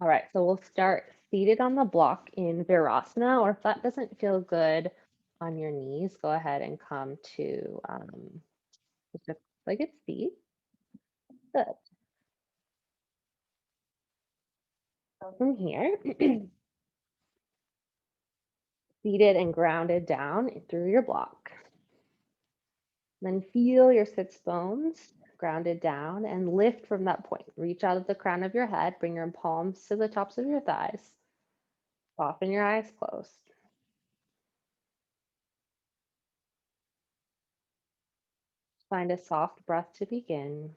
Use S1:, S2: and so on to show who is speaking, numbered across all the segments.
S1: All right, so we'll start seated on the block in Virasana, or if that doesn't feel good on your knees, go ahead and come to just a like seat. Good. So from here, seated and grounded down through your block. Then feel your sits bones grounded down and lift from that point. Reach out of the crown of your head, bring your palms to the tops of your thighs. Soften your eyes closed. Find a soft breath to begin.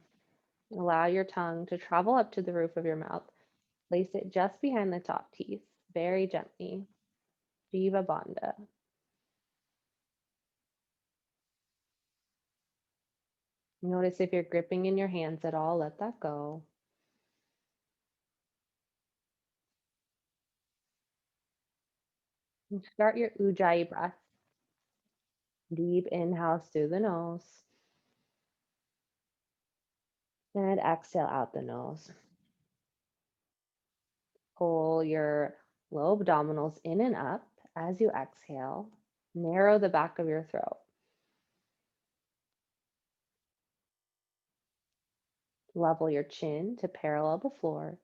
S1: Allow your tongue to travel up to the roof of your mouth. Place it just behind the top teeth, very gently. Jiva Bandha. Notice if you're gripping in your hands at all, let that go. And start your Ujjayi breath. Deep inhales through the nose and exhale out the nose. Pull your low abdominals in and up as you exhale. Narrow the back of your throat. Level your chin to parallel the floor.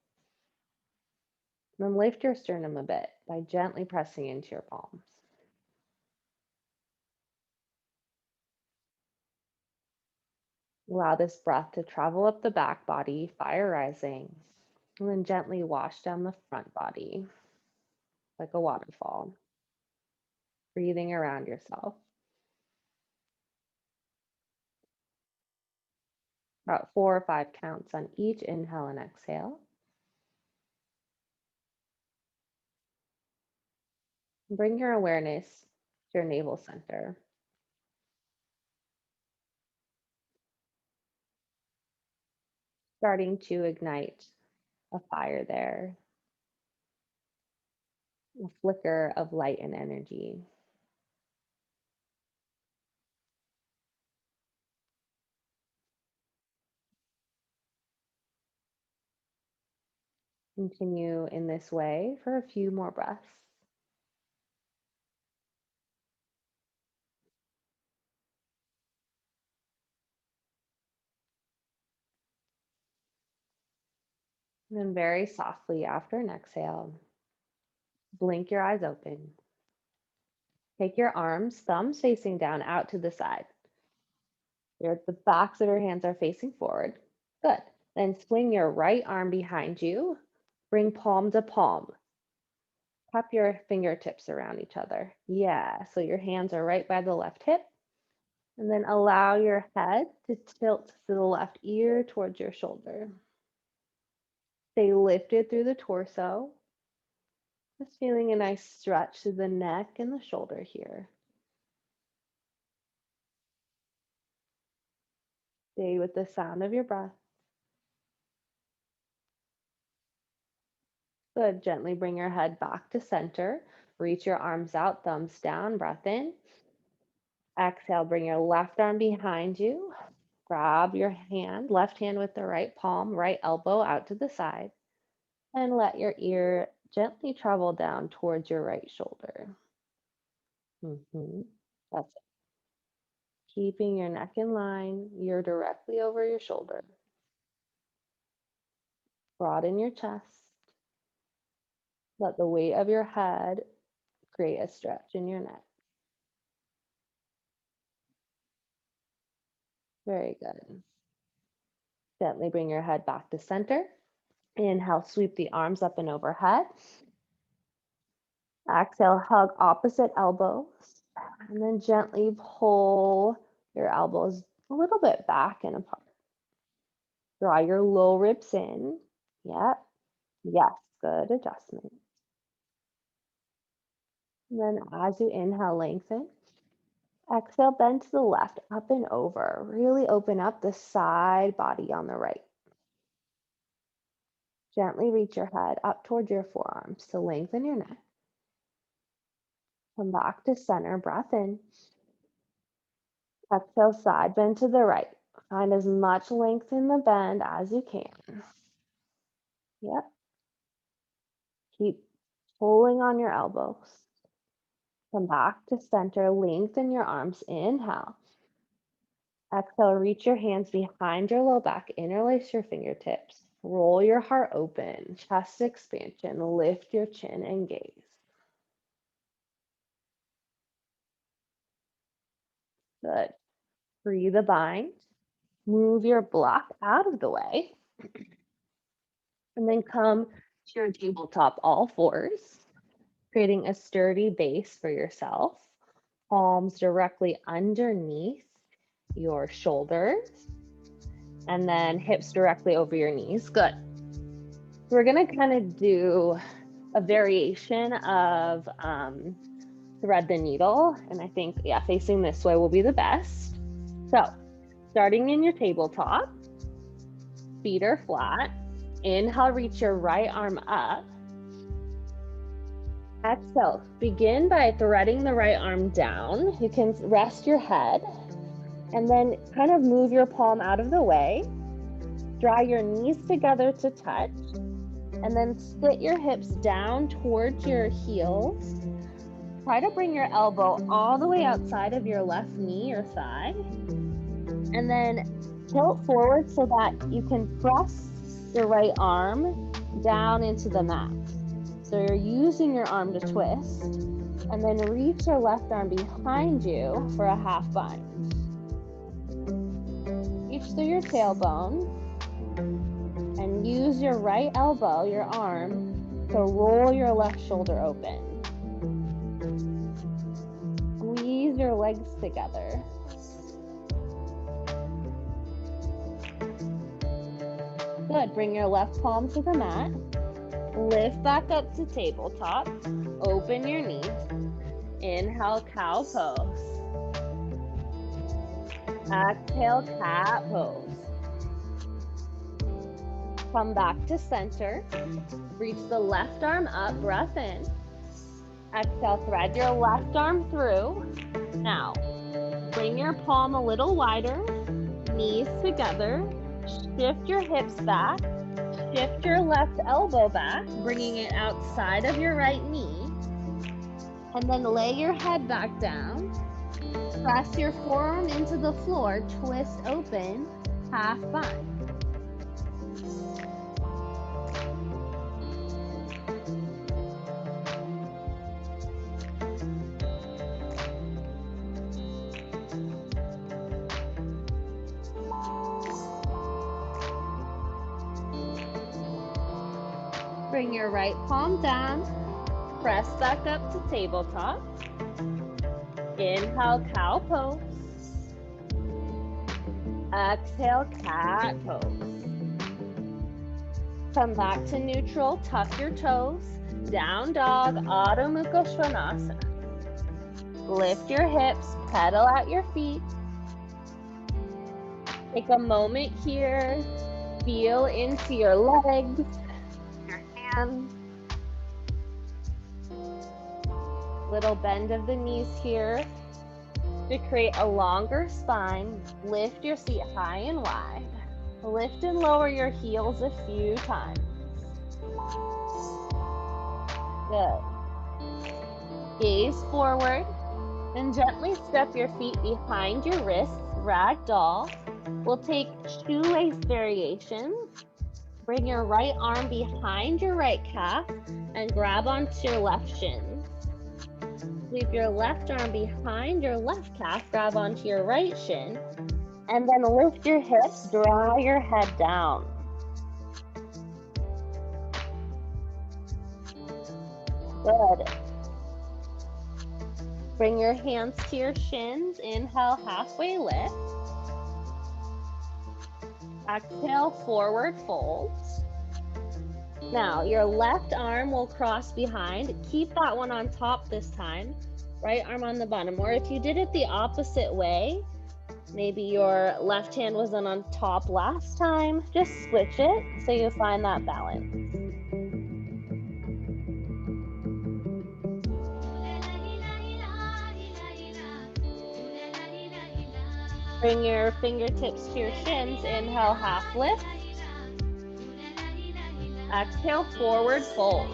S1: Then lift your sternum a bit by gently pressing into your palms. Allow this breath to travel up the back body, fire rising, and then gently wash down the front body like a waterfall, breathing around yourself. About 4 or 5 counts on each inhale and exhale. Bring your awareness to your navel center. Starting to ignite a fire there, a flicker of light and energy. Continue in this way for a few more breaths. And then very softly after an exhale, blink your eyes open. Take your arms, thumbs facing down out to the side. The backs of your hands are facing forward. Good. Then swing your right arm behind you. Bring palm to palm. Cup your fingertips around each other. Yeah, so your hands are right by the left hip. And then allow your head to tilt to the left ear towards your shoulder. Stay lifted through the torso. Just feeling a nice stretch to the neck and the shoulder here. Stay with the sound of your breath. Good. Gently bring your head back to center. Reach your arms out, thumbs down, breath in. Exhale, bring your left arm behind you. Grab your hand, left hand with the right palm, right elbow out to the side. And let your ear gently travel down towards your right shoulder. That's it. Keeping your neck in line, ear directly over your shoulder. Broaden your chest. Let the weight of your head create a stretch in your neck. Very good. Gently bring your head back to center. Inhale, sweep the arms up and overhead. Exhale, hug opposite elbows. And then gently pull your elbows a little bit back and apart. Draw your low ribs in. Yep. Yes, good adjustment. And then as you inhale, lengthen. Exhale, bend to the left, up and over. Really open up the side body on the right. Gently reach your head up towards your forearms to lengthen your neck. Come back to center, breath in. Exhale, side bend to the right. Find as much length in the bend as you can. Yep. Keep pulling on your elbows. Come back to center. Lengthen your arms. Inhale. Exhale, reach your hands behind your low back. Interlace your fingertips. Roll your heart open. Chest expansion. Lift your chin and gaze. Good. Free the bind. Move your block out of the way. And then come to your tabletop all fours, creating a sturdy base for yourself. Palms directly underneath your shoulders, and then hips directly over your knees. Good. We're gonna kind of do a variation of thread the needle, and I think, yeah, facing this way will be the best. So, starting in your tabletop, feet are flat. Inhale, reach your right arm up. Exhale, begin by threading the right arm down. You can rest your head and then kind of move your palm out of the way. Draw your knees together to touch, and then sit your hips down towards your heels. Try to bring your elbow all the way outside of your left knee or thigh, and then tilt forward so that you can press your right arm down into the mat. So you're using your arm to twist, and then reach your left arm behind you for a half bind. Reach through your tailbone and use your right elbow, your arm, to roll your left shoulder open. Squeeze your legs together. Good. Bring your left palm to the mat. Lift back up to tabletop. Open your knees. Inhale, cow pose. Exhale, cat pose. Come back to center. Reach the left arm up, breath in. Exhale, thread your left arm through. Now, bring your palm a little wider, knees together. Shift your hips back. Shift your left elbow back, bringing it outside of your right knee. And then lay your head back down. Press your forearm into the floor, twist open, half bind. Bring your right palm down, press back up to tabletop. Inhale, cow pose. Exhale, cat pose. Come back to neutral, tuck your toes. Down dog, Adho Mukha Svanasana. Lift your hips, pedal at your feet. Take a moment here, feel into your legs. Little bend of the knees here to create a longer spine. Lift your seat high and wide. Lift and lower your heels a few times. Good. Gaze forward and gently step your feet behind your wrists, ragdoll. We'll take shoelace variations. Bring your right arm behind your right calf and grab onto your left shin. Sweep your left arm behind your left calf, grab onto your right shin, and then lift your hips, draw your head down. Good. Bring your hands to your shins. Inhale, halfway lift. Exhale, forward fold. Now, your left arm will cross behind. Keep that one on top this time. Right arm on the bottom. Or if you did it the opposite way, maybe your left hand wasn't on top last time, just switch it so you find that balance. Bring your fingertips to your shins. Inhale, half lift. Exhale, forward fold.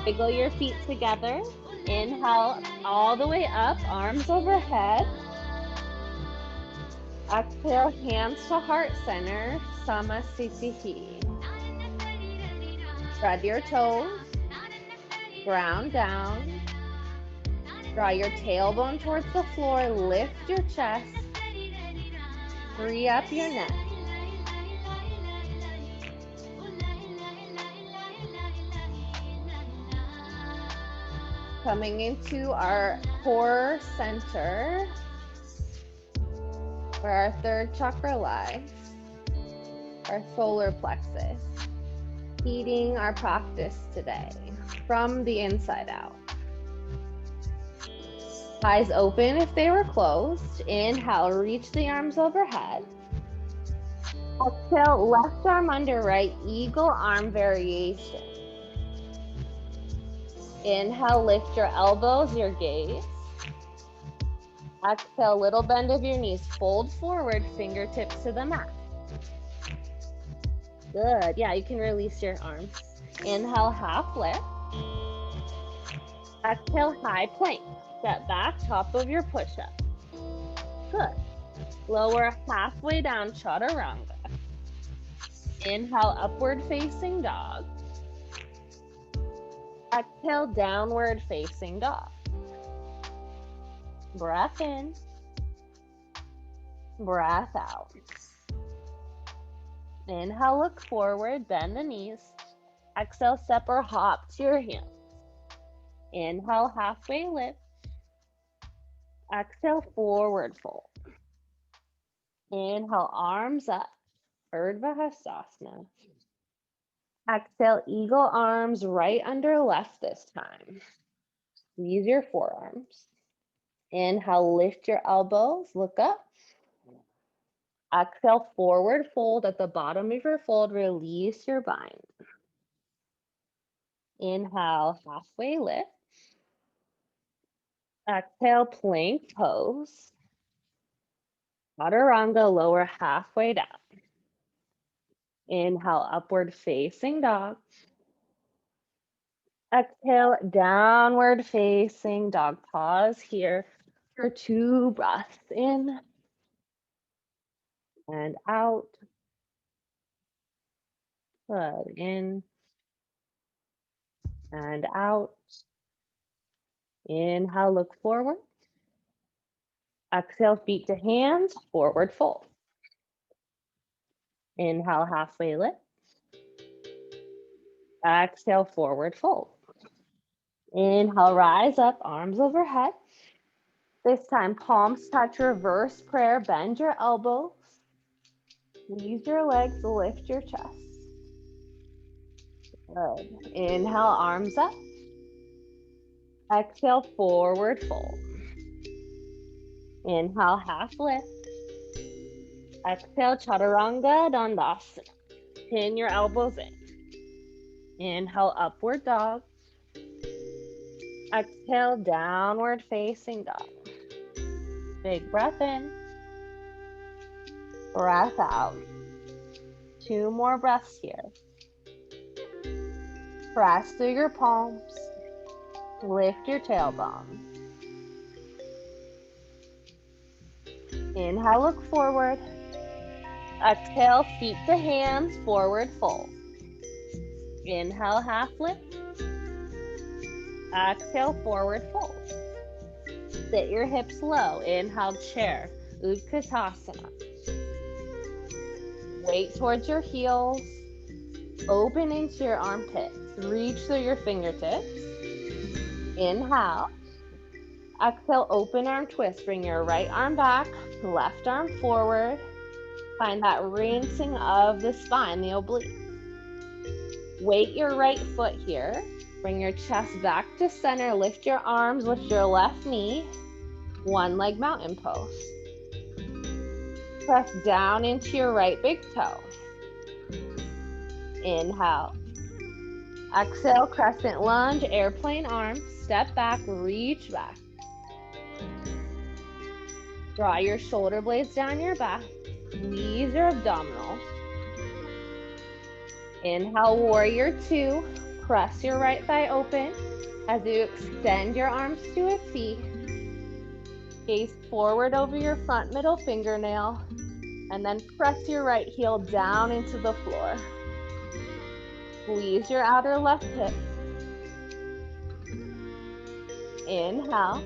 S1: Wiggle your feet together. Inhale all the way up, arms overhead. Exhale, hands to heart center, Samasthiti. Spread your toes, ground down. Draw your tailbone towards the floor, lift your chest, free up your neck. Coming into our core center, where our third chakra lies, our solar plexus, heating our practice today from the inside out. Eyes open if they were closed. Inhale, reach the arms overhead. Exhale, left arm under right, eagle arm variation. Inhale, lift your elbows, your gaze. Exhale, little bend of your knees, fold forward, fingertips to the mat. Good, yeah, you can release your arms. Inhale, half lift. Exhale, high plank. Step back, top of your push-up. Good. Lower halfway down, chaturanga. Inhale, upward facing dog. Exhale, downward facing dog. Breath in. Breath out. Inhale, look forward, bend the knees. Exhale, step or hop to your hands. Inhale, halfway lift. Exhale, forward fold. Inhale, arms up, Urdhva Hastasana. Exhale, eagle arms right under left this time. Squeeze your forearms. Inhale, lift your elbows, look up. Exhale, forward fold. At the bottom of your fold, release your bind. Inhale, halfway lift. Exhale, plank pose. Chaturanga, lower halfway down. Inhale, upward facing dog. Exhale, downward facing dog. Pause here for 2 breaths in and out. Good. In and out. Inhale, look forward. Exhale, feet to hands, forward fold. Inhale, halfway lift. Exhale, forward fold. Inhale, rise up, arms overhead. This time, palms touch, reverse prayer, bend your elbows. Squeeze your legs, lift your chest. Good. Inhale, arms up. Exhale, forward fold. Inhale, half lift. Exhale, chaturanga dandasana. Pin your elbows in. Inhale, upward dog. Exhale, downward facing dog. Big breath in. Breath out. 2 more breaths here. Press through your palms. Lift your tailbone. Inhale, look forward. Exhale, feet to hands, forward fold. Inhale, half lift. Exhale, forward fold. Sit your hips low. Inhale, chair, Utkatasana. Weight towards your heels. Open into your armpits. Reach through your fingertips. Inhale. Exhale, open arm twist. Bring your right arm back, left arm forward. Find that rinsing of the spine, the oblique. Weight your right foot here. Bring your chest back to center. Lift your arms, lift your left knee. 1 leg mountain pose. Press down into your right big toe. Inhale. Exhale, crescent lunge, airplane arms. Step back, reach back. Draw your shoulder blades down your back. Squeeze your abdominals. Inhale, warrior 2. Press your right thigh open as you extend your arms to a T. Gaze forward over your front middle fingernail, and then press your right heel down into the floor. Squeeze your outer left hip. Inhale.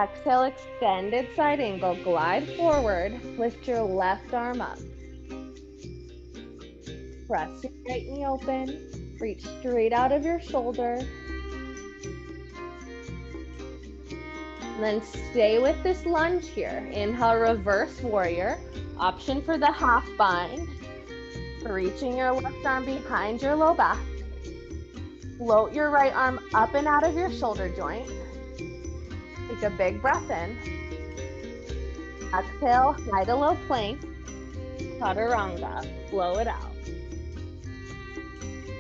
S1: Exhale, extended side angle. Glide forward. Lift your left arm up. Press your right knee open. Reach straight out of your shoulder. And then stay with this lunge here. Inhale, reverse warrior. Option for the half bind. Reaching your left arm behind your low back. Float your right arm up and out of your shoulder joint. Take a big breath in. Exhale, high to low plank. Chaturanga. Blow it out.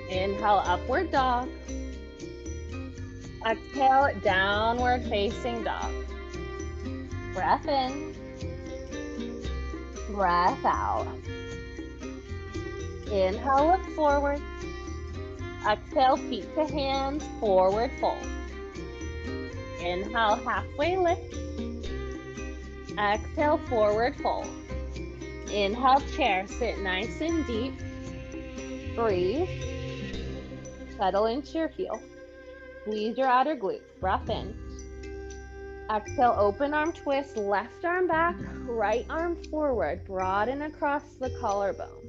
S1: Inhale, upward dog. Exhale, downward facing dog. Breath in. Breath out. Inhale, look forward. Exhale, feet to hands, forward fold. Inhale, halfway lift. Exhale, forward fold. Inhale, chair, sit nice and deep. Breathe. Settle into your heel. Squeeze your outer glutes. Breath in. Exhale, open arm twist, left arm back, right arm forward, broaden across the collarbone.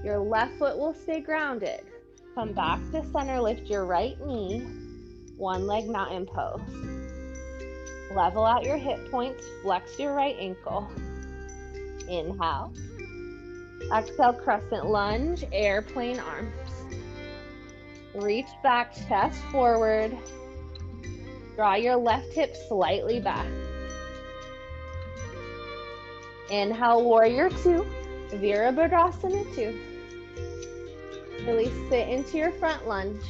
S1: Your left foot will stay grounded. Come back to center, lift your right knee, one leg mountain pose. Level out your hip points, flex your right ankle. Inhale. Exhale, crescent lunge, airplane arms. Reach back, chest forward. Draw your left hip slightly back. Inhale, warrior two, Virabhadrasana 2. Really sit into your front lunge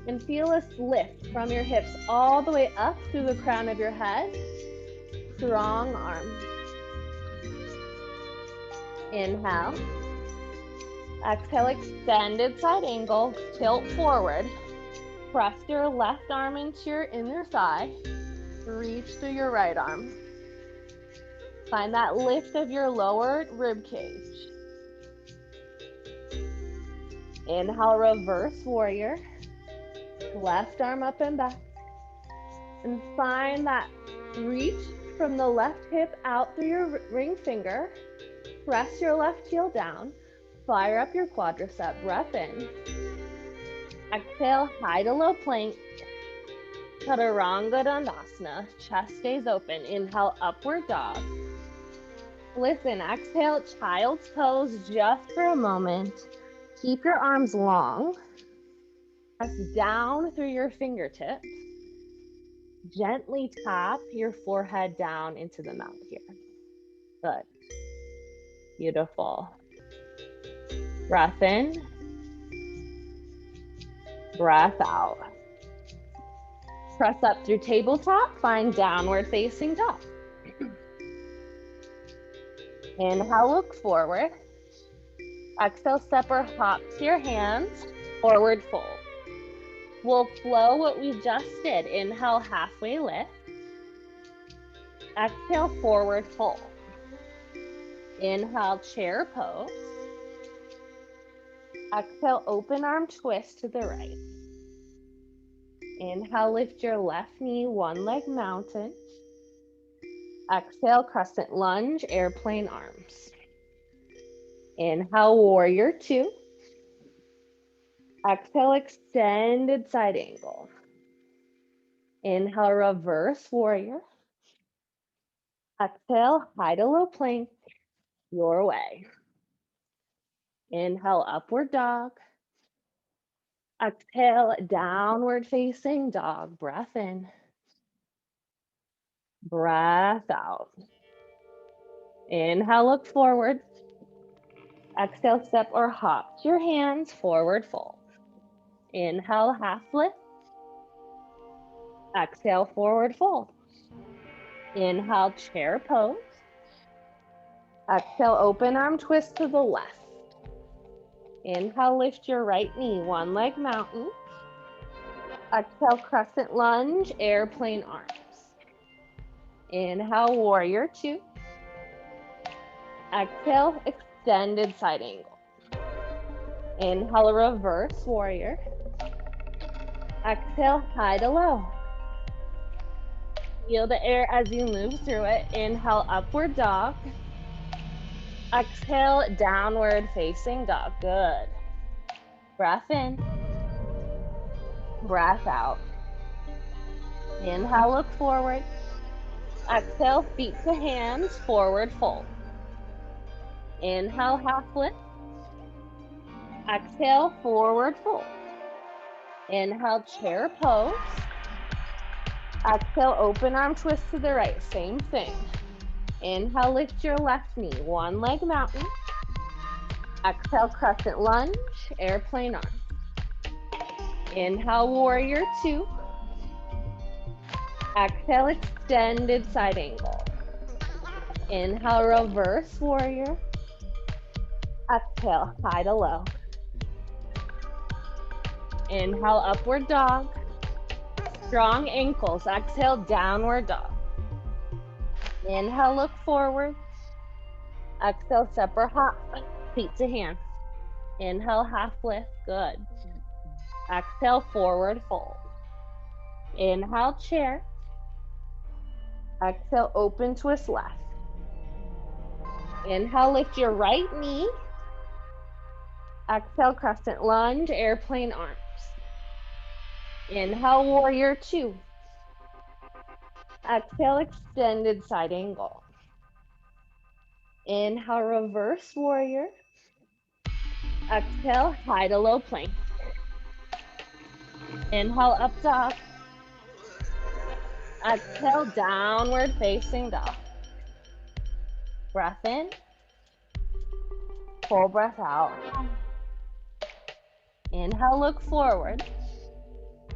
S1: and feel a lift from your hips all the way up through the crown of your head. Strong arms. Inhale. Exhale, extended side angle, tilt forward. Press your left arm into your inner thigh. Reach through your right arm. Find that lift of your lower rib cage. Inhale, reverse warrior. Left arm up and back. And find that reach from the left hip out through your ring finger. Press your left heel down. Fire up your quadricep. Breath in. Exhale, high to low plank. Chaturanga Dandasana. Chest stays open. Inhale, upward dog. Listen, exhale, child's pose just for a moment. Keep your arms long. Press down through your fingertips. Gently tap your forehead down into the mat here. Good. Beautiful. Breath in. Breath out. Press up through tabletop. Find downward facing dog. Inhale, look forward. Exhale, step or hop to your hands. Forward fold. We'll flow what we just did. Inhale, halfway lift. Exhale, forward fold. Inhale, chair pose. Exhale, open arm twist to the right. Inhale, lift your left knee, one leg mountain. Exhale, crescent lunge, airplane arms. Inhale, warrior two. Exhale, extended side angle. Inhale, reverse warrior. Exhale, high to low plank, your way. Inhale, upward dog. Exhale, downward facing dog. Breath in. Breath out. Inhale, look forward. Exhale, step or hop to your hands, forward fold. Inhale, half lift. Exhale, forward fold. Inhale, chair pose. Exhale, open arm twist to the left. Inhale, lift your right knee, one leg mountain. Exhale, crescent lunge, airplane arms. Inhale, warrior two. Exhale, extended side angle. Inhale, reverse warrior. Exhale, high to low. Feel the air as you move through it. Inhale, upward dog. Exhale, downward facing dog. Good. Breath in. Breath out. Inhale, look forward. Exhale, feet to hands, forward fold. Inhale, half lift. Exhale, forward fold. Inhale, chair pose. Exhale, open arm twist to the right, same thing. Inhale, lift your left knee, one leg mountain. Exhale, crescent lunge, airplane arm. Inhale, warrior two. Exhale, extended side angle. Inhale, reverse warrior. Exhale, high to low. Inhale, upward dog. Strong ankles. Exhale, downward dog. Inhale, look forward. Exhale, separate hop, feet to hands. Inhale, half lift. Good. Exhale, forward fold. Inhale, chair. Exhale, open twist left. Inhale, lift your right knee. Exhale, crescent lunge, airplane arms. Inhale, warrior two. Exhale, extended side angle. Inhale, reverse warrior. Exhale, high to low plank. Inhale, up dog. Exhale, downward facing dog. Breath in. Full breath out. Inhale, look forward.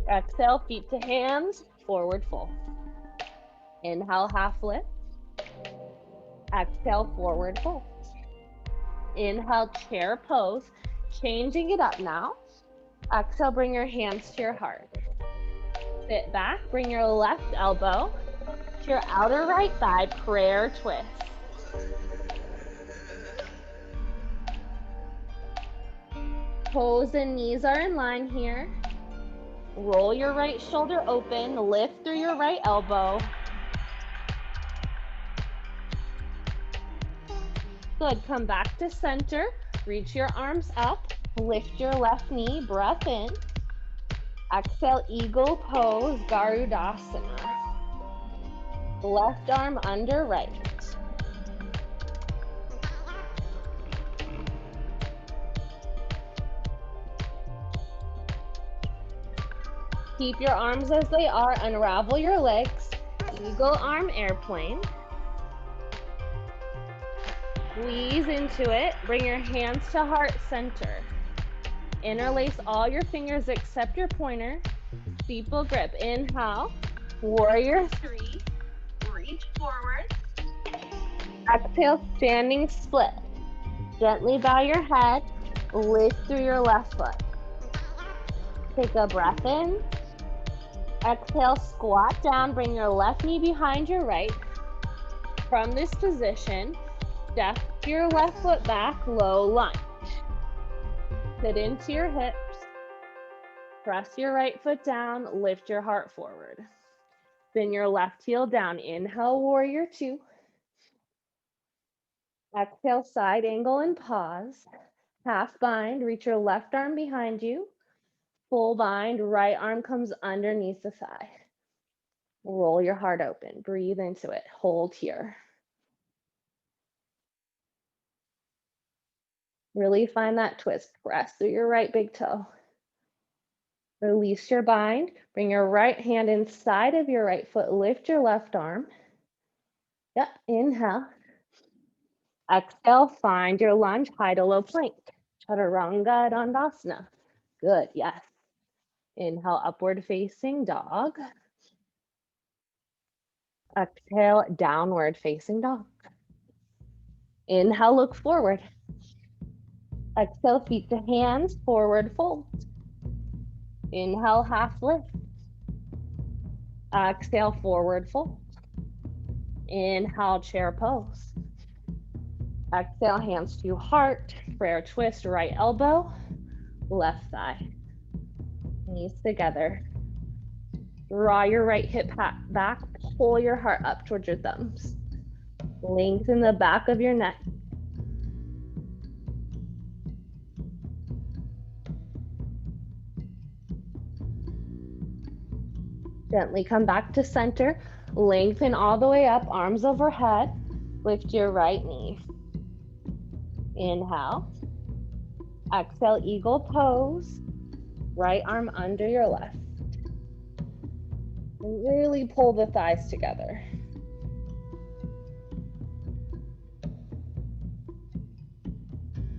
S1: Exhale, feet to hands, forward fold. Inhale, half lift. Exhale, forward fold. Inhale, chair pose. Changing it up now. Exhale, bring your hands to your heart. Sit back, bring your left elbow to your outer right thigh, prayer twist. Toes and knees are in line here. Roll your right shoulder open, lift through your right elbow. Good, come back to center, reach your arms up, lift your left knee, breath in. Exhale, eagle pose, Garudasana. Left arm under right. Keep your arms as they are, unravel your legs. Eagle arm airplane. Squeeze into it, bring your hands to heart center. Interlace all your fingers except your pointer. Steeple grip, inhale. Warrior three, reach forward. Exhale, standing split. Gently bow your head, lift through your left foot. Take a breath in. Exhale, squat down, bring your left knee behind your right. From this position, step your left foot back, low lunge. Sit into your hips. Press your right foot down, lift your heart forward. Spin your left heel down. Inhale, warrior two. Exhale, side angle and pause. Half bind, reach your left arm behind you. Full bind, right arm comes underneath the thigh. Roll your heart open, breathe into it, hold here. Really find that twist, press through your right big toe. Release your bind, bring your right hand inside of your right foot, lift your left arm. Yep, inhale. Exhale, find your lunge, high to low plank. Chaturanga Dandasana. Good, yes. Inhale, upward facing dog. Exhale, downward facing dog. Inhale, look forward. Exhale, feet to hands, forward fold. Inhale, half lift. Exhale, forward fold. Inhale, chair pose. Exhale, hands to heart, prayer twist, right elbow, left thigh. Knees together. Draw your right hip back, pull your heart up towards your thumbs. Lengthen the back of your neck. Gently come back to center. Lengthen all the way up, arms overhead. Lift your right knee. Inhale. Exhale, eagle pose. Right arm under your left. And really pull the thighs together.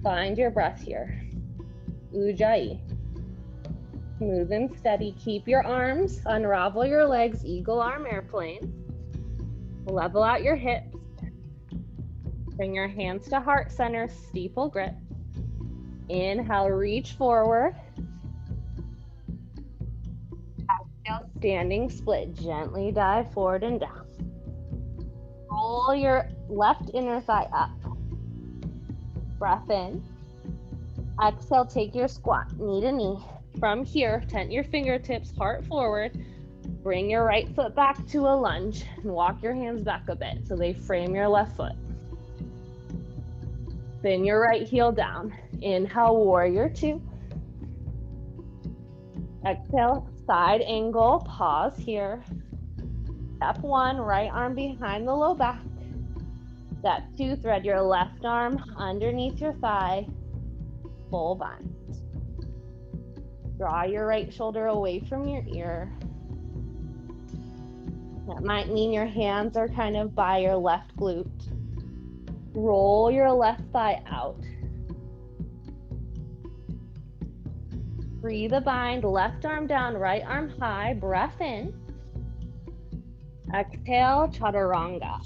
S1: Find your breath here. Ujjayi. Smooth and steady. Keep your arms. Unravel your legs. Eagle arm airplane. Level out your hips. Bring your hands to heart center. Steeple grip. Inhale, reach forward. Exhale, standing split. Gently dive forward and down. Roll your left inner thigh up. Breath in. Exhale, take your squat, knee to knee. From here, tent your fingertips, heart forward. Bring your right foot back to a lunge and walk your hands back a bit so they frame your left foot. Bend your right heel down. Inhale, warrior two. Exhale, side angle, pause here. Step one, right arm behind the low back. Step two, thread your left arm underneath your thigh, full bind. Draw your right shoulder away from your ear. That might mean your hands are kind of by your left glute. Roll your left thigh out. Free the bind, left arm down, right arm high, breath in. Exhale, chaturanga.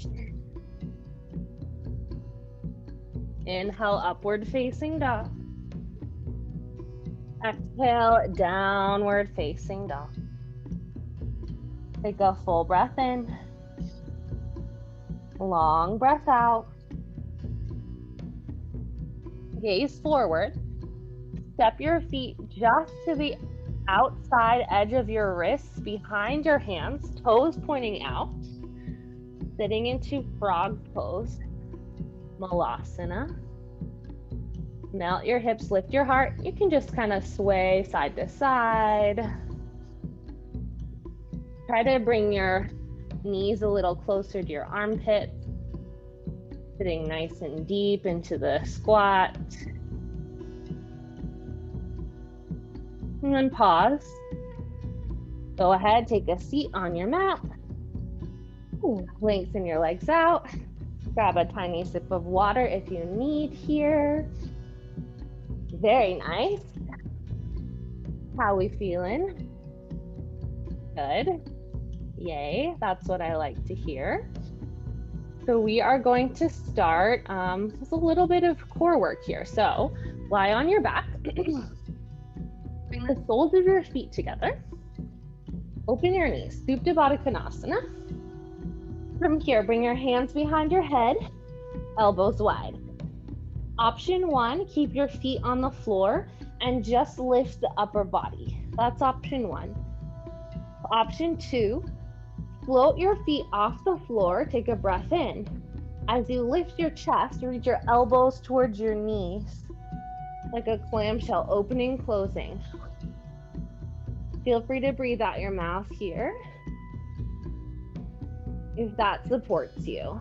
S1: Inhale, upward facing dog. Exhale, downward facing dog. Take a full breath in. Long breath out. Gaze forward. Step your feet just to the outside edge of your wrists, behind your hands, toes pointing out. Sitting into frog pose, malasana. Melt your hips, lift your heart. You can just kind of sway side to side. Try to bring your knees a little closer to your armpits. Sitting nice and deep into the squat. And then pause. Go ahead, take a seat on your mat. Lengthen your legs out. Grab a tiny sip of water if you need here. Very nice. How we feeling? Good. Yay, that's what I like to hear. So we are going to start with a little bit of core work here. So lie on your back. Bring the soles of your feet together. Open your knees, Supta Baddha Konasana. From here, bring your hands behind your head, elbows wide. Option one, keep your feet on the floor and just lift the upper body. That's option one. Option two, float your feet off the floor, take a breath in. As you lift your chest, reach your elbows towards your knees, like a clamshell, opening, closing. Feel free to breathe out your mouth here, if that supports you.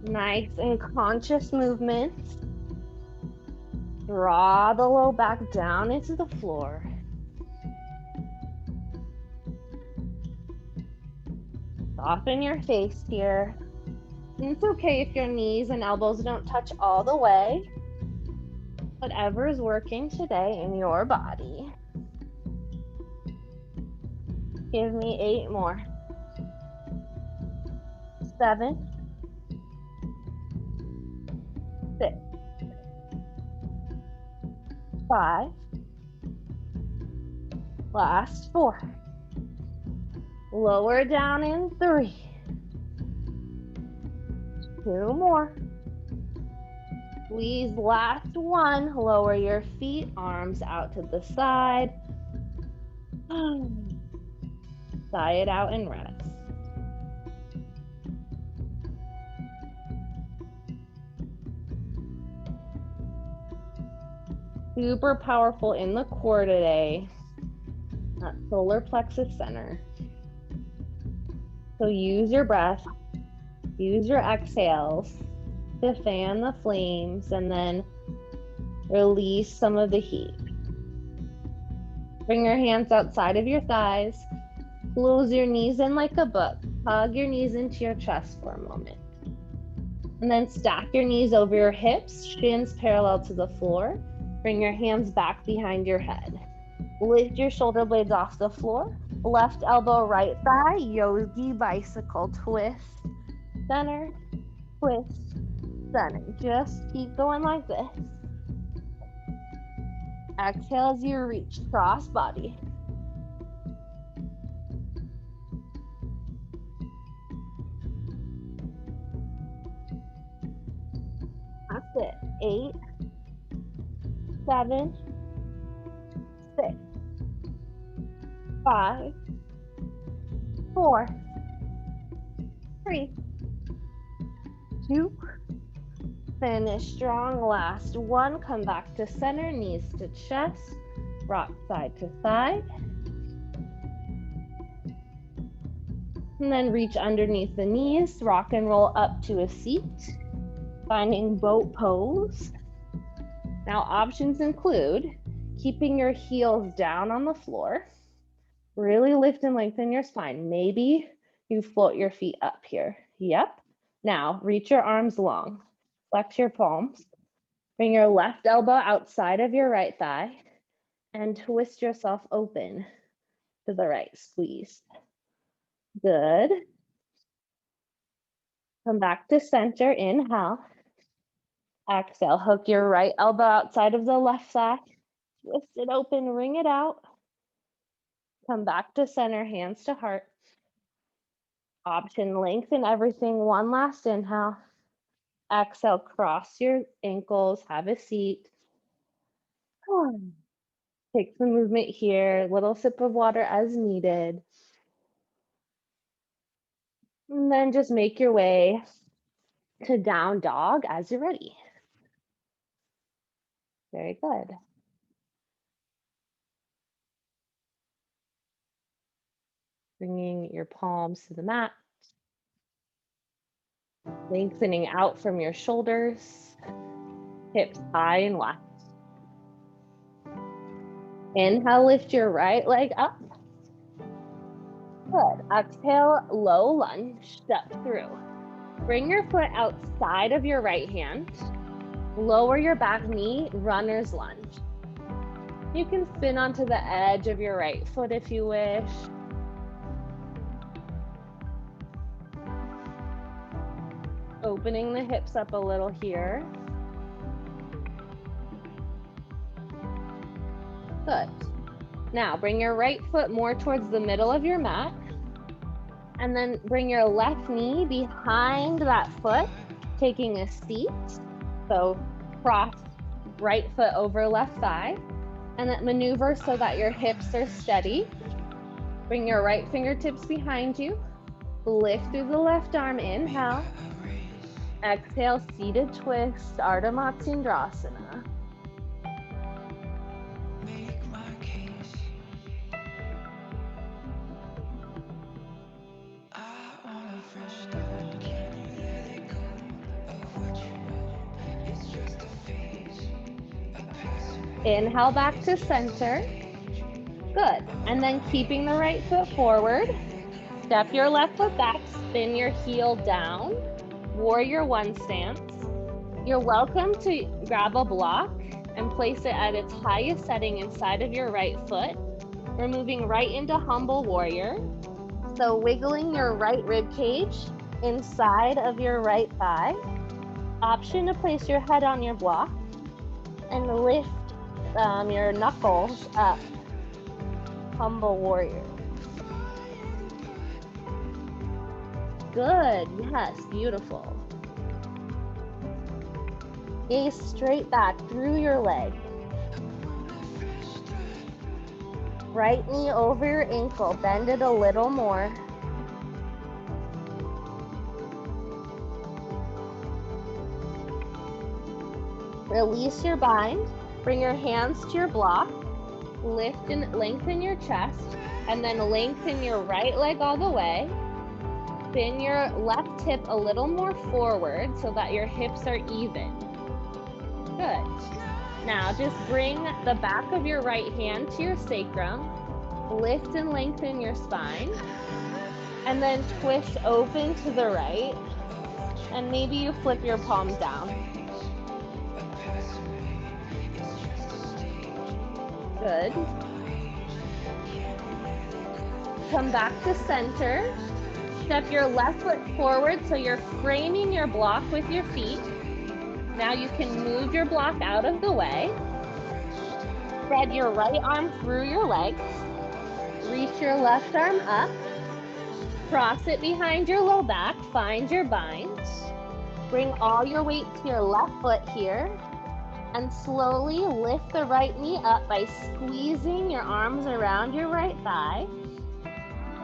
S1: Nice and conscious movements. Draw the low back down into the floor. Soften your face here. And it's okay if your knees and elbows don't touch all the way. Whatever is working today in your body. Give me 8 more. 7. 5. Last 4. Lower down in 3. 2 more. Squeeze last 1. Lower your feet, arms out to the side. Sigh it out and rest. Super powerful in the core today. That solar plexus center. So use your breath, use your exhales to fan the flames and then release some of the heat. Bring your hands outside of your thighs. Close your knees in like a book. Hug your knees into your chest for a moment. And then stack your knees over your hips, shins parallel to the floor. Bring your hands back behind your head. Lift your shoulder blades off the floor. Left elbow, right thigh, yogi bicycle. Twist, center, twist, center. Just keep going like this. Exhale as you reach, cross body. That's it. 8, 7, 6, 5, 4, 3, 2. Finish strong. Last 1. Come back to center, knees to chest. Rock side to side. And then reach underneath the knees. Rock and roll up to a seat. Finding boat pose. Now options include keeping your heels down on the floor. Really lift and lengthen your spine. Maybe you float your feet up here. Yep. Now reach your arms long. Flex your palms. Bring your left elbow outside of your right thigh and twist yourself open to the right. Squeeze. Good. Come back to center. Inhale. Exhale. Hook your right elbow outside of the left thigh. Twist it open. Wring it out. Come back to center. Hands to heart. Option lengthen everything. One last inhale. Exhale, cross your ankles, have a seat. Take some movement here, little sip of water as needed. And then just make your way to down dog as you're ready. Very good. Bringing your palms to the mat. Lengthening out from your shoulders, hips high and wide. Inhale, lift your right leg up. Good. Exhale, low lunge, step through. Bring your foot outside of your right hand. Lower your back knee, runner's lunge. You can spin onto the edge of your right foot if you wish. Opening the hips up a little here. Good. Now bring your right foot more towards the middle of your mat. And then bring your left knee behind that foot, taking a seat. So cross right foot over left thigh. And then maneuver so that your hips are steady. Bring your right fingertips behind you. Lift through the left arm, inhale. Exhale, seated twist, Ardha Matsyendrasana. Inhale back to center. Good. And then keeping the right foot forward, step your left foot back, spin your heel down. Warrior One stance. You're welcome to grab a block and place it at its highest setting inside of your right foot. We're moving right into humble warrior. So wiggling your right rib cage inside of your right thigh. Option to place your head on your block and lift your knuckles up. Humble warrior. Good, yes, beautiful. Gaze straight back through your leg. Right knee over your ankle, bend it a little more. Release your bind, bring your hands to your block, lift and lengthen your chest, and then lengthen your right leg all the way. Spin your left hip a little more forward so that your hips are even. Good. Now just bring the back of your right hand to your sacrum, lift and lengthen your spine, and then twist open to the right, and maybe you flip your palms down. Good. Come back to center. Step your left foot forward so you're framing your block with your feet. Now you can move your block out of the way. Spread your right arm through your legs. Reach your left arm up. Cross it behind your low back. Find your bind. Bring all your weight to your left foot here. And slowly lift the right knee up by squeezing your arms around your right thigh.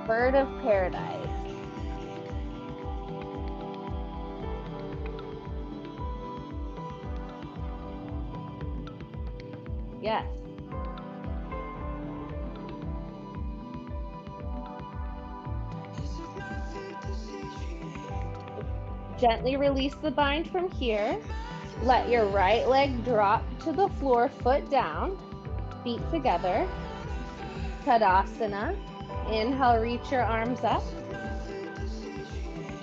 S1: Bird of paradise. Yes. Gently release the bind from here. Let your right leg drop to the floor, foot down, feet together. Tadasana. Inhale, reach your arms up.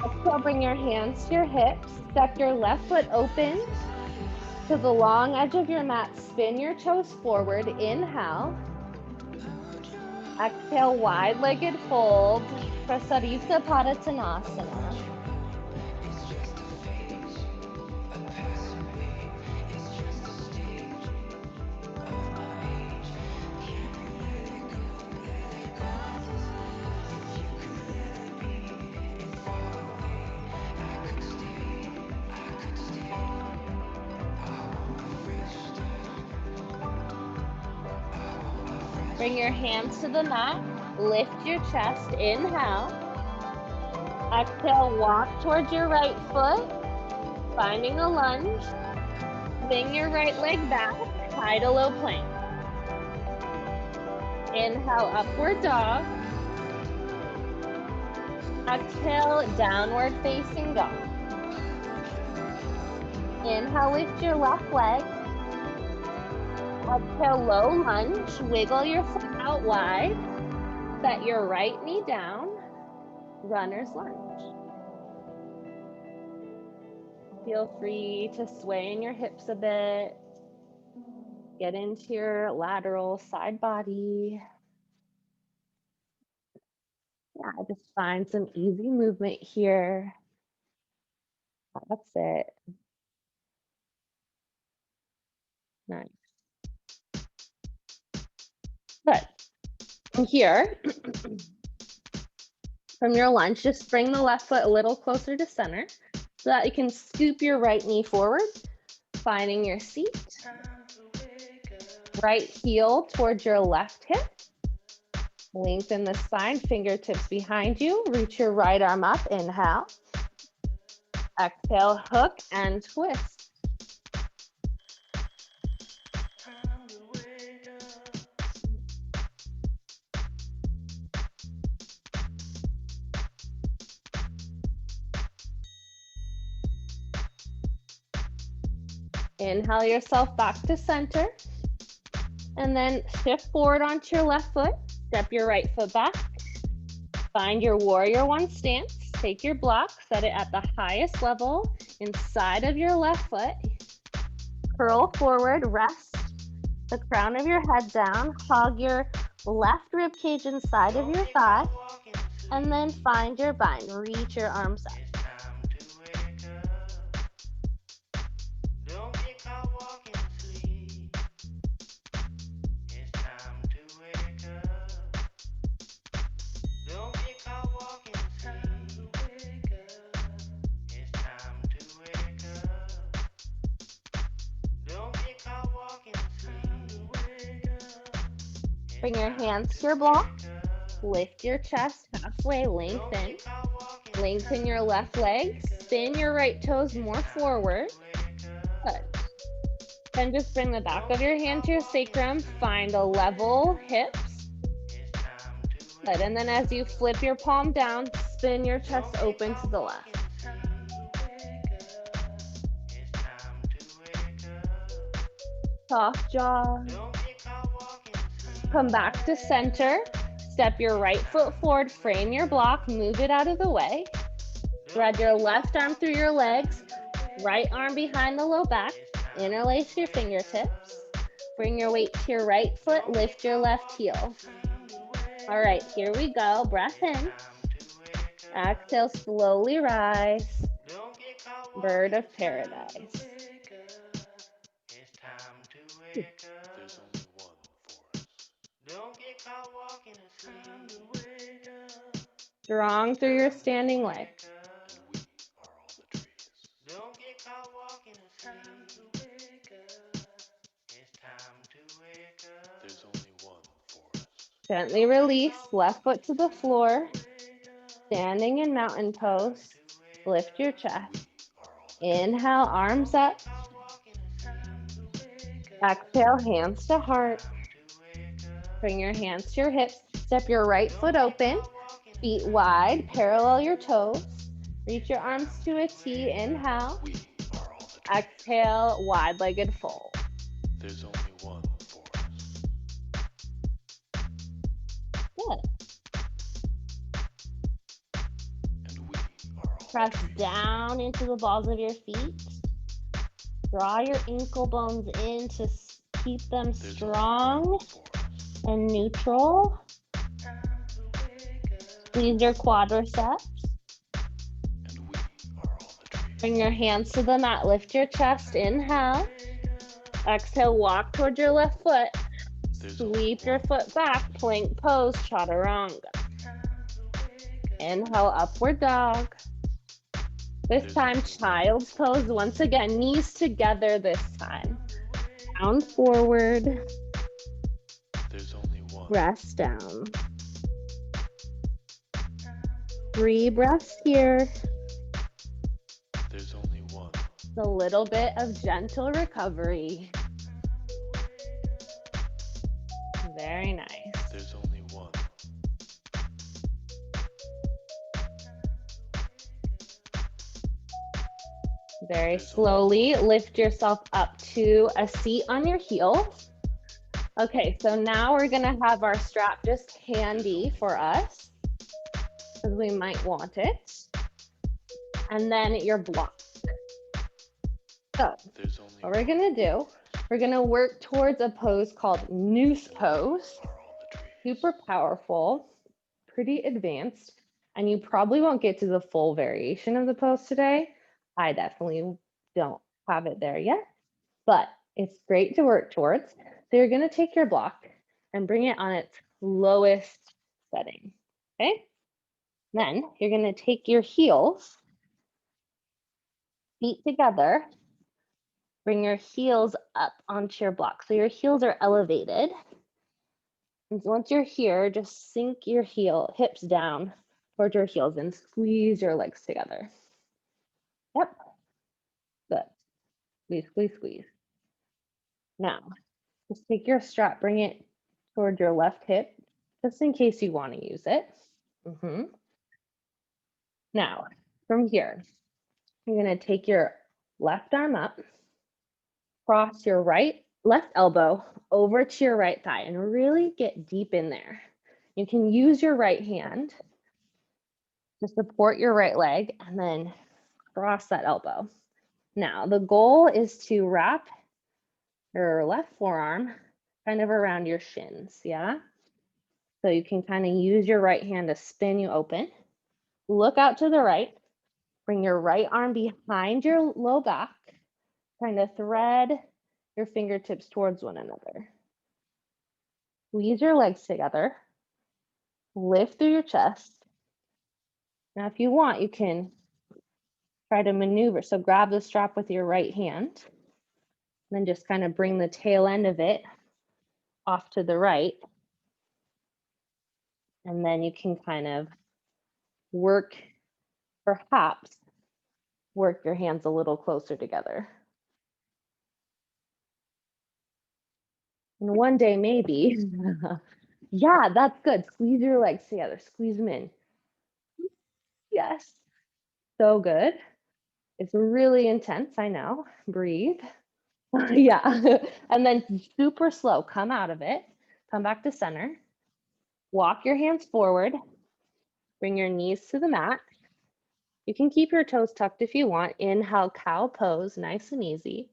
S1: Exhale, bring your hands to your hips. Step your left foot open to the long edge of your mat. Spin your toes forward. Inhale. Exhale, wide-legged fold. Prasarita Padottanasana. Bring your hands to the mat, lift your chest, inhale. Exhale, walk towards your right foot, finding a lunge. Swing your right leg back, high to low plank. Inhale, upward dog. Exhale, downward facing dog. Inhale, lift your left leg. Exhale, low lunge. Wiggle your foot out wide. Set your right knee down. Runner's lunge. Feel free to sway in your hips a bit. Get into your lateral side body. Yeah, just find some easy movement here. That's it. Nice. Good. From here, from your lunge, just bring the left foot a little closer to center so that you can scoop your right knee forward, finding your seat. Right heel towards your left hip. Lengthen the spine, fingertips behind you. Reach your right arm up, inhale. Exhale, hook and twist. Inhale yourself back to center. And then shift forward onto your left foot. Step your right foot back. Find your warrior one stance. Take your block, set it at the highest level inside of your left foot. Curl forward, rest the crown of your head down. Hug your left rib cage inside of your thigh. And then find your bind. Reach your arms up. Bring your hands to your block. Lift your chest halfway, lengthen. Lengthen your left leg. Spin your right toes more forward. Good. Then just bring the back of your hand to your sacrum. Find a level hips. Good. And then as you flip your palm down, spin your chest open to the left. Soft jaw. Come back to center. Step your right foot forward, frame your block, move it out of the way. Thread your left arm through your legs, right arm behind the low back, interlace your fingertips. Bring your weight to your right foot, lift your left heel. All right, here we go. Breath in. Exhale, slowly rise. Bird of paradise. Strong through your standing leg. Gently release, left foot to the floor. Standing in mountain pose. Lift your chest. Inhale, arms up. Exhale, hands to heart. Bring your hands to your hips. Step your right foot open. Feet wide, parallel your toes. Reach your arms to a T. Inhale. Exhale, wide-legged fold.
S2: There's only one for us.
S1: Good.
S2: And we are all
S1: Press down into the balls of your feet. Draw your ankle bones in to keep them strong and neutral. Squeeze your quadriceps.
S2: And we are all the trees.
S1: Bring your hands to the mat. Lift your chest. Inhale. Exhale, walk towards your left foot. Sweep your foot back. Plank pose, chaturanga. Inhale, upward dog. This time, child's pose. Once again, knees together this time. Down forward.
S2: There's only one.
S1: Rest down. 3 breaths here.
S2: There's only one.
S1: A little bit of gentle recovery. Very nice.
S2: There's only one.
S1: Very slowly lift yourself up to a seat on your heels. Okay, so now we're gonna have our strap just handy for us, because we might want it. And then your block. So what we're gonna do, we're gonna work towards a pose called Noose pose. Super powerful, pretty advanced, and you probably won't get to the full variation of the pose today. I definitely don't have it there yet, but it's great to work towards. So you're gonna take your block and bring it on its lowest setting, okay? Then you're gonna take your heels, feet together, bring your heels up onto your block. So your heels are elevated. And once you're here, just sink your hips down towards your heels and squeeze your legs together. Yep, good. Squeeze, squeeze, squeeze. Now, just take your strap, bring it toward your left hip, just in case you want to use it. Now, from here, you're going to take your left arm up, cross your left elbow over to your right thigh, and really get deep in there. You can use your right hand to support your right leg, and then cross that elbow. Now, the goal is to wrap your left forearm kind of around your shins, yeah? So you can kind of use your right hand to spin you open. Look out to the right. Bring your right arm behind your low back. Kind of thread your fingertips towards one another. Squeeze your legs together. Lift through your chest. Now, if you want, you can try to maneuver. So grab the strap with your right hand Then just kind of bring the tail end of it off to the right. And then you can kind of perhaps work your hands a little closer together. And one day, maybe, yeah, that's good. Squeeze your legs together, squeeze them in. Yes, so good. It's really intense, I know. Breathe. Yeah, and then super slow, come out of it, come back to center. Walk your hands forward, bring your knees to the mat. You can keep your toes tucked if you want. Inhale, cow pose, nice and easy.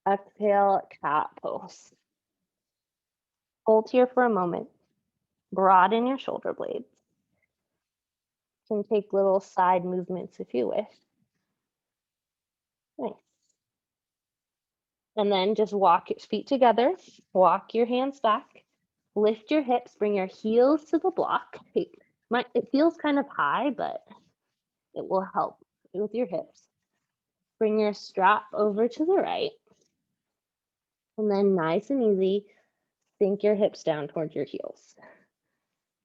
S1: Exhale, cat pose. Hold here for a moment. Broaden your shoulder blades. You can take little side movements if you wish. Nice. And then just walk your feet together, walk your hands back, lift your hips, bring your heels to the block. It feels kind of high, but it will help with your hips. Bring your strap over to the right. And then nice and easy, sink your hips down towards your heels.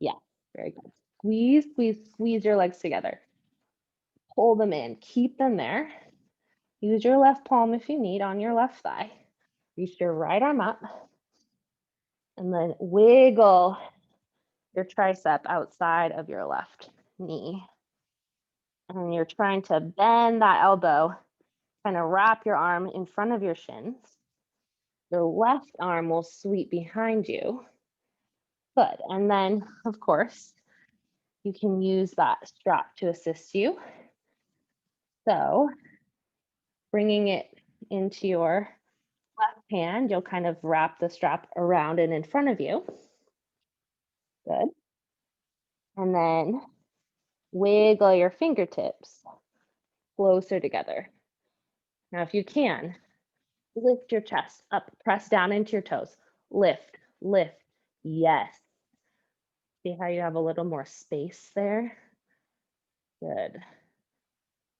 S1: Yeah, very good. Squeeze, squeeze, squeeze your legs together. Pull them in, keep them there. Use your left palm if you need on your left thigh. Reach your right arm up. And then wiggle your tricep outside of your left knee. And you're trying to bend that elbow, kind of wrap your arm in front of your shins. Your left arm will sweep behind you. Good. And then, of course, you can use that strap to assist you. So bringing it into your left hand, you'll kind of wrap the strap around and in front of you. Good. And then wiggle your fingertips closer together. Now, if you can, lift your chest up, press down into your toes. Lift, lift. Yes. See how you have a little more space there? Good.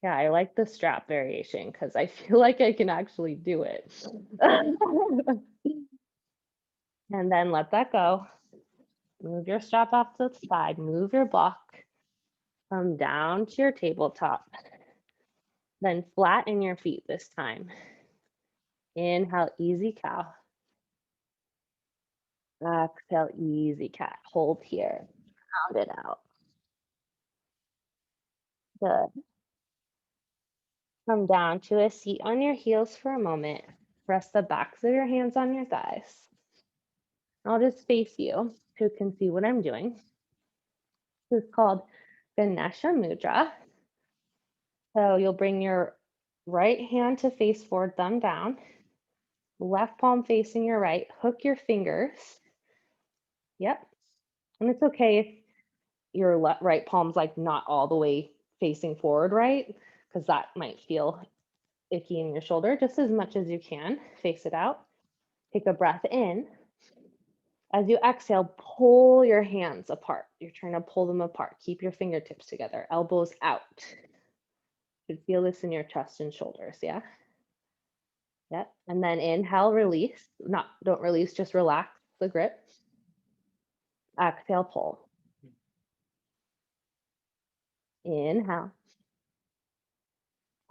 S1: Yeah, I like the strap variation because I feel like I can actually do it. And then let that go. Move your strap off to the side, move your block, come down to your tabletop. Then flatten your feet this time. Inhale, easy cow. Exhale, easy cat. Hold here, round it out. Good. Come down to a seat on your heels for a moment. Rest the backs of your hands on your thighs. I'll just face you so you can see what I'm doing. This is called Ganesha Mudra. So you'll bring your right hand to face forward, thumb down, left palm facing your right, hook your fingers. Yep. And it's okay if your right palm's like not all the way facing forward, right? Because that might feel icky in your shoulder. Just as much as you can, face it out. Take a breath in. As you exhale, pull your hands apart. You're trying to pull them apart. Keep your fingertips together, elbows out. You should feel this in your chest and shoulders, yeah? Yep. And then inhale, release. Don't release, just relax the grip. Exhale, pull. Inhale.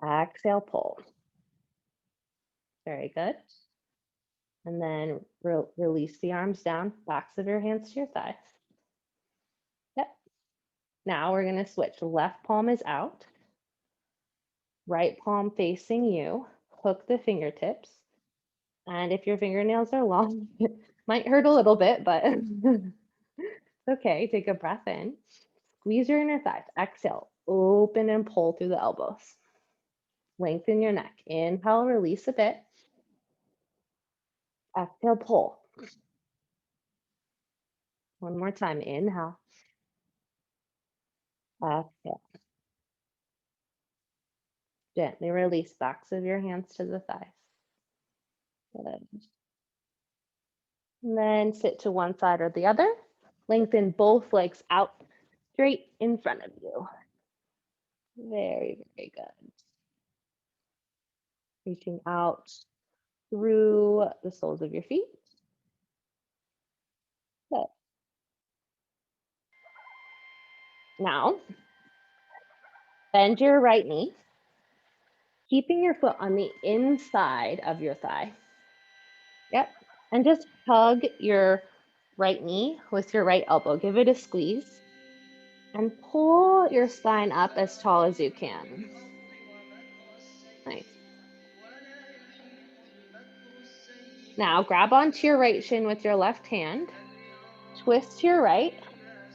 S1: Exhale, pull. Very good. And then release the arms down, backs of your hands to your thighs. Yep. Now we're going to switch. Left palm is out. Right palm facing you. Hook the fingertips. And if your fingernails are long, it might hurt a little bit, but it's okay. Take a breath in. Squeeze your inner thighs. Exhale. Open and pull through the elbows. Lengthen your neck. Inhale, release a bit. Exhale, pull. One more time. Inhale. Exhale. Gently release backs of your hands to the thighs. Good. And then sit to one side or the other. Lengthen both legs out straight in front of you. Very, very good. Reaching out through the soles of your feet. Good. Now, bend your right knee, keeping your foot on the inside of your thigh. Yep. And just hug your right knee with your right elbow. Give it a squeeze and pull your spine up as tall as you can. Nice. Now grab onto your right shin with your left hand. Twist to your right.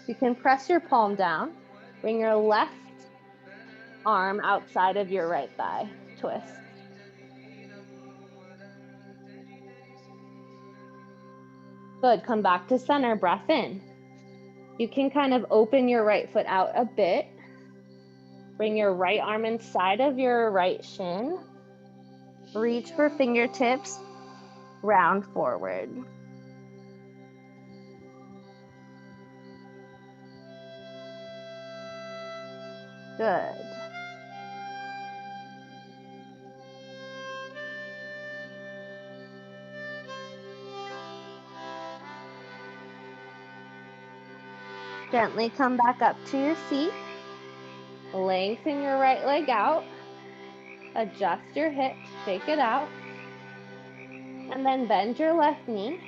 S1: You can press your palm down. Bring your left arm outside of your right thigh. Twist. Good. Come back to center. Breath in. You can kind of open your right foot out a bit. Bring your right arm inside of your right shin. Reach for fingertips. Round forward. Good. Gently come back up to your seat. Lengthen your right leg out. Adjust your hips, shake it out. And then bend your left knee.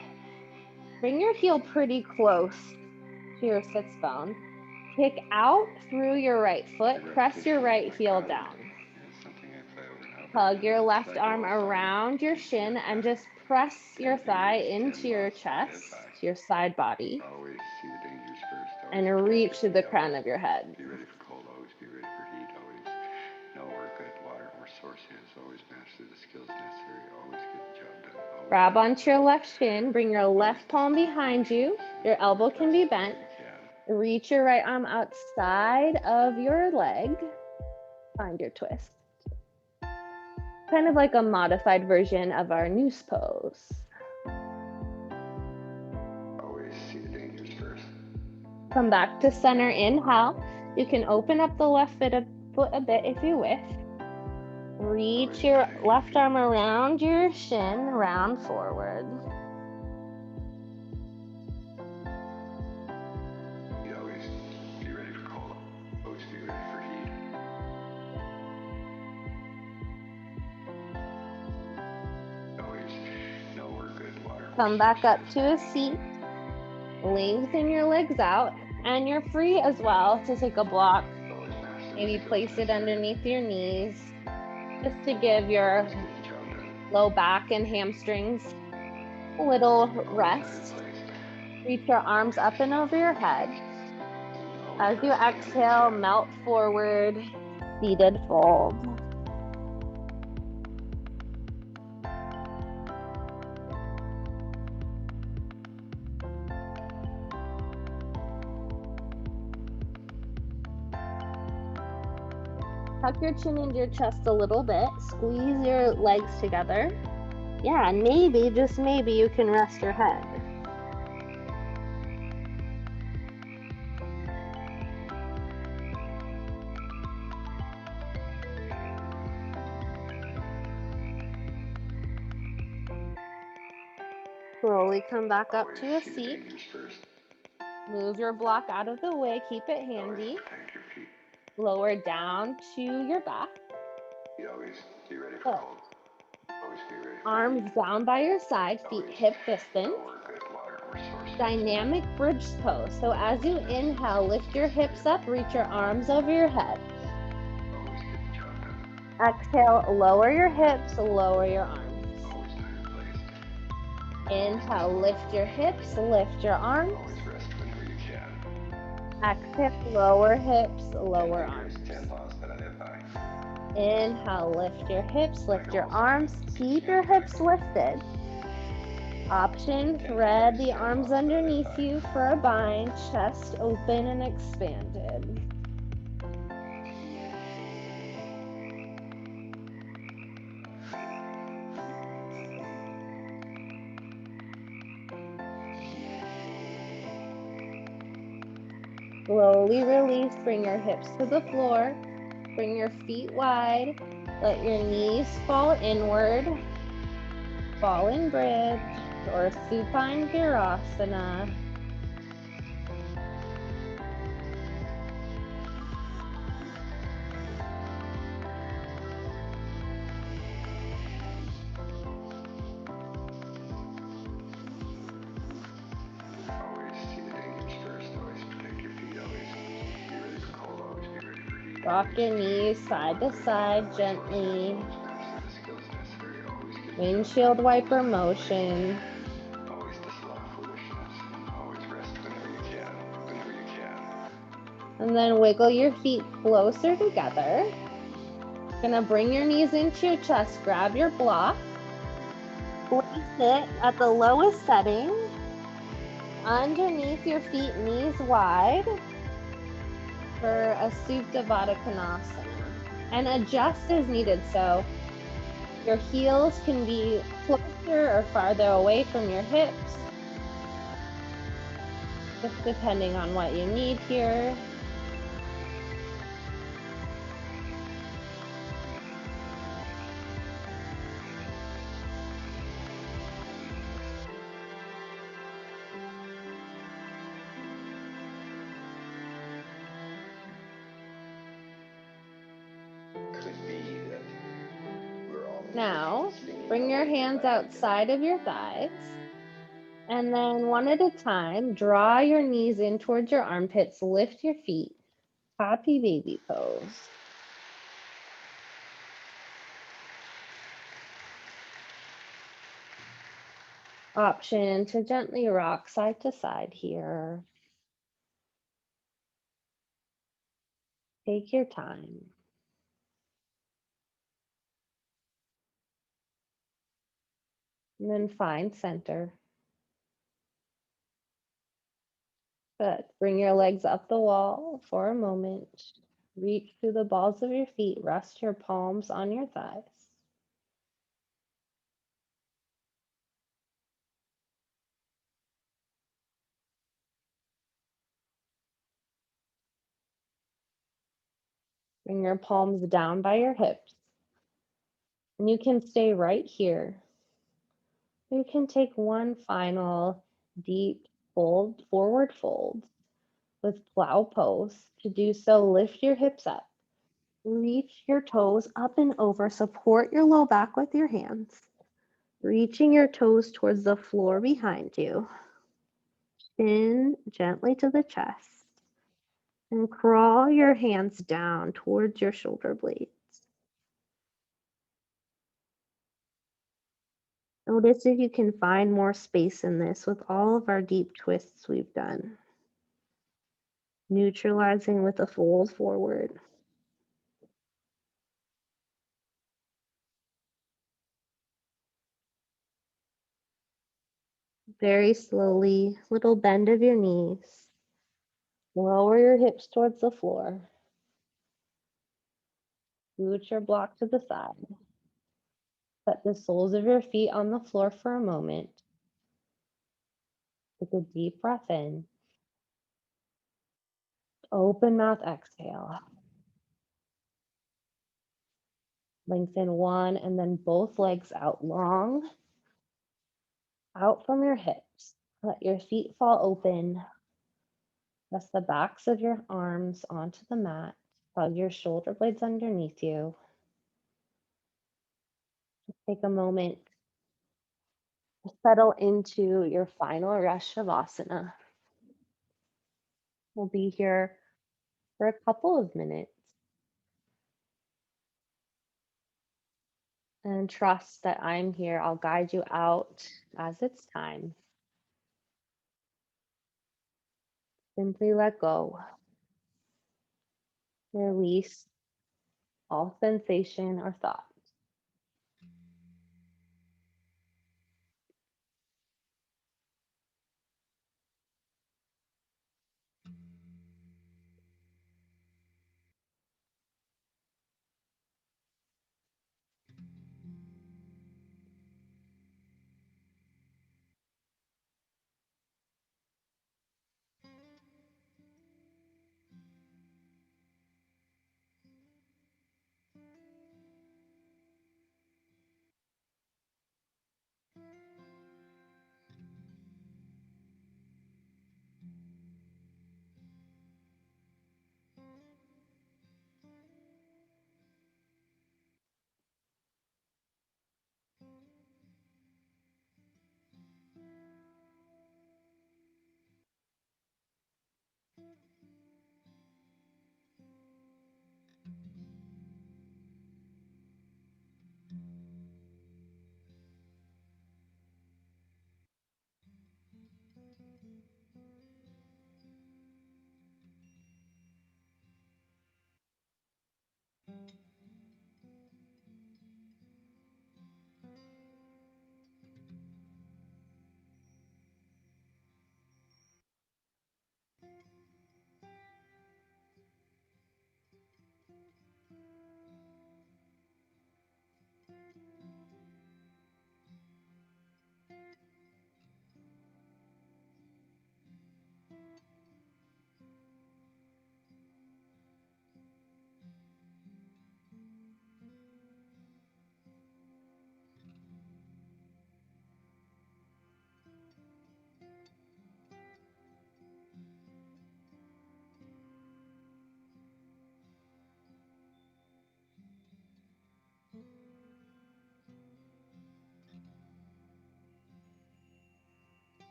S1: Bring your heel pretty close to your sits bone. Kick out through your right foot. Press your right heel down. Hug your left arm around your shin and just press your thigh into your chest, your side body, and reach to the crown of your head.
S3: Be ready for cold, always be ready for heat, always know where good water or source is, always master the skills necessary, always get the job done. Always
S1: grab onto your left shin, bring your left palm behind you, your elbow can be bent. Reach your right arm outside of your leg, find your twist. Kind of like a modified version of our Noose pose.
S3: Always see the dangers first.
S1: Come back to center, inhale. You can open up the left foot a bit if you wish. Reach your left arm around your shin, round forward.
S3: You always be ready for cold, always be ready for heat. Always know where good water.
S1: Come back up to a seat. Lengthen your legs out, and you're free as well to take a block. Maybe place it underneath your knees, just to give your low back and hamstrings a little rest. Reach your arms up and over your head. As you exhale, melt forward, seated fold. Tuck your chin into your chest a little bit. Squeeze your legs together. Yeah, and maybe, just maybe, you can rest your head. Slowly come back up to a seat. Move your block out of the way. Keep it handy. Lower down to your back. Good. Arms down by your side, feet hip distance. Dynamic bridge pose. So as you inhale, lift your hips up, reach your arms over your head. Exhale, lower your hips, lower your arms. Inhale, lift your hips, lift your arms. Exhale, lower hips, lower arms. Inhale, lift your hips, lift your arms. Keep your hips lifted. Option, thread the arms underneath you for a bind, chest open and expanded. Slowly release, bring your hips to the floor, bring your feet wide, Let your knees fall inward, falling bridge, or supine virasana.
S3: Always see the damage first. Always protect your feet. Always be ready for cold. Always be ready for heat.
S1: Rock your knees side to side gently.
S3: Always master the skills necessary. Always get the
S1: Windshield wiper motion.
S3: always disallow foolishness. Always rest whenever you can. Whenever you can.
S1: And then wiggle your feet closer together. Gonna bring your knees into your chest. Grab your block. Place it at the lowest setting. Underneath your feet, knees wide, for a Supta Baddha Konasana. And adjust as needed. So your heels can be closer or farther away from your hips, just depending on what you need here.
S3: Could be that we're all
S1: Now, bring your hands outside of your thighs. And then one at a time, draw your knees in towards your armpits, lift your feet, happy baby pose. Option to gently rock side to side here. Take your time. And then find center. Good. Bring your legs up the wall for a moment. Reach through the balls of your feet. Rest your palms on your thighs. Bring your palms down by your hips. And you can stay right here. You can take one final deep fold, forward fold with plow pose. To do so, lift your hips up. Reach your toes up and over. Support your low back with your hands. Reaching your toes towards the floor behind you. Chin gently to the chest. And crawl your hands down towards your shoulder blades. Notice if you can find more space in this with all of our deep twists we've done. Neutralizing with a fold forward. Very slowly, little bend of your knees. Lower your hips towards the floor. Scoot your block to the side. Set the soles of your feet on the floor for a moment. Take a deep breath in. Open mouth exhale. Lengthen one and then both legs out long, out from your hips. Let your feet fall open. Press the backs of your arms onto the mat. Hug your shoulder blades underneath you. Take a moment to settle into your final rest shavasana. We'll be here for a couple of minutes and trust that I'm here. I'll guide you out as it's time. Simply let go. Release all sensation or thought.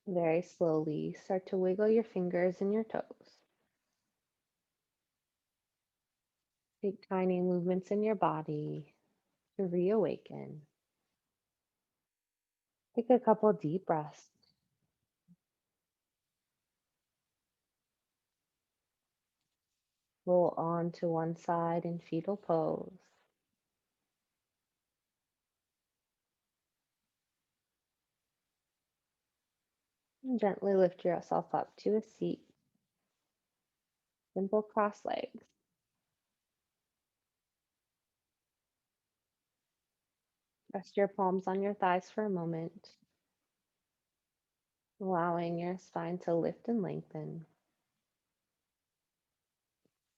S1: Very slowly, start to wiggle your fingers and your toes. Take tiny movements in your body to reawaken. Take a couple deep breaths. Roll on to one side in fetal pose. And gently lift yourself up to a seat. Simple cross legs. Rest your palms on your thighs for a moment, allowing your spine to lift and lengthen.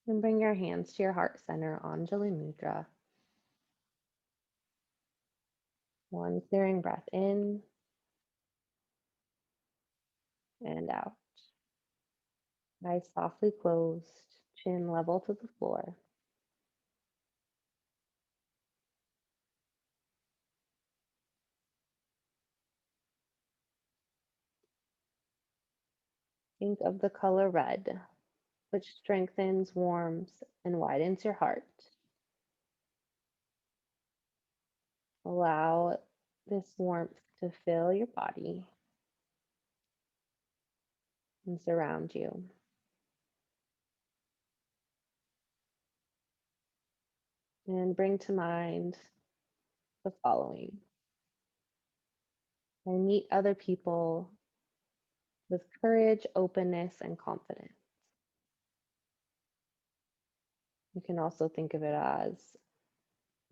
S1: And bring your hands to your heart center, Anjali Mudra. One clearing breath in and out. Eyes softly closed, chin level to the floor. Think of the color red, which strengthens, warms, and widens your heart. Allow this warmth to fill your body. and surround you. And bring to mind the following. I meet other people with courage, openness, and confidence. You can also think of it as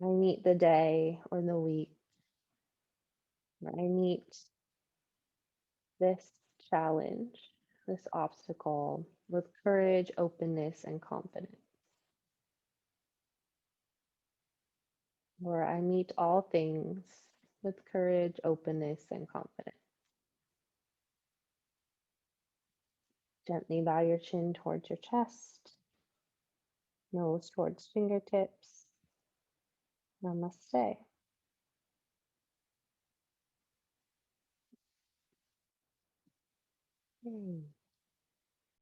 S1: I meet the day or the week, or I meet this challenge, this obstacle with courage, openness, and confidence. Or I meet all things with courage, openness, and confidence. Gently bow your chin towards your chest, nose towards fingertips. Namaste.